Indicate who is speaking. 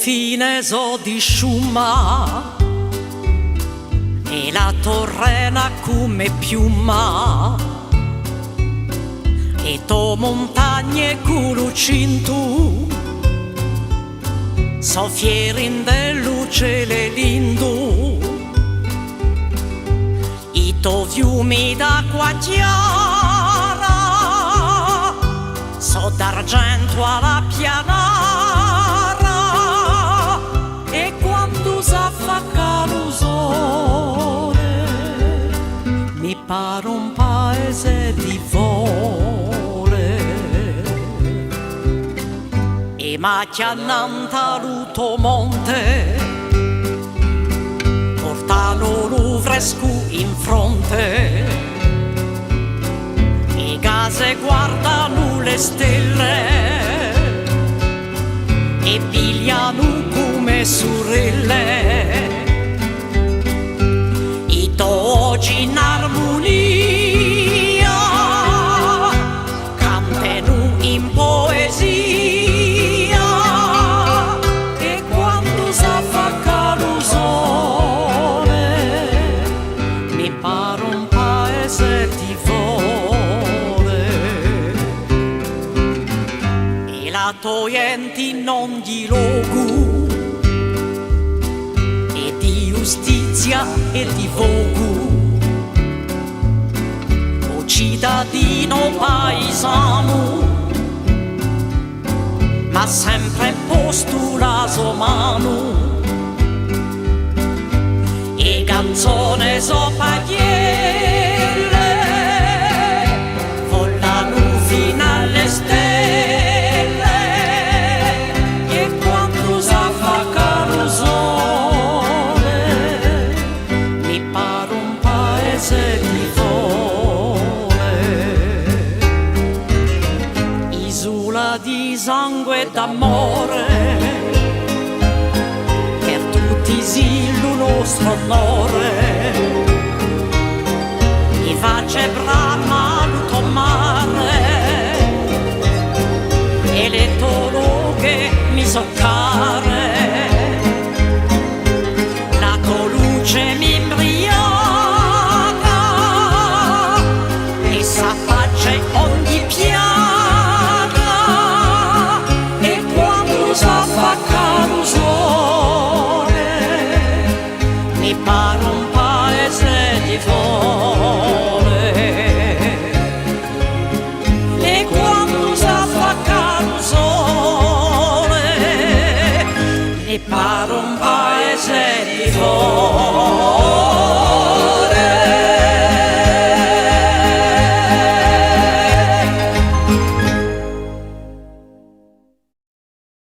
Speaker 1: confine so di sciumma e la torrena come piuma e to montagne culucintu so fierin luce le lindu i to fiumi d'acqua chiara so d'argento alla pianara e quando s'affacca lo sole mi pare un paese di vole e macchia nanta l'uto monte portano lo fresco in fronte e case guardano le stelle e pigliano come sorelle i oggi in armonia cantano in poesia e quando s'affacca lo sole mi pare un paese di vole e la toglienti non di logo e di giustizia e di vogu o cittadino paesano ma sempre posto la sua mano e canzone sopra chiele volano fino alle stelle e quando s'affacca lo sole mi pare un paese di vole isola di sangue e d'amore per tutti il nostro onore mi face brama l'uto mare e le tologhe mi soccare la tua luce mi imbriaca e s'affaccia ogni piaga e quando s'affacca lo sole mi pare un paese di vole e quando s'affacca lo sole mi pare un paese di vole.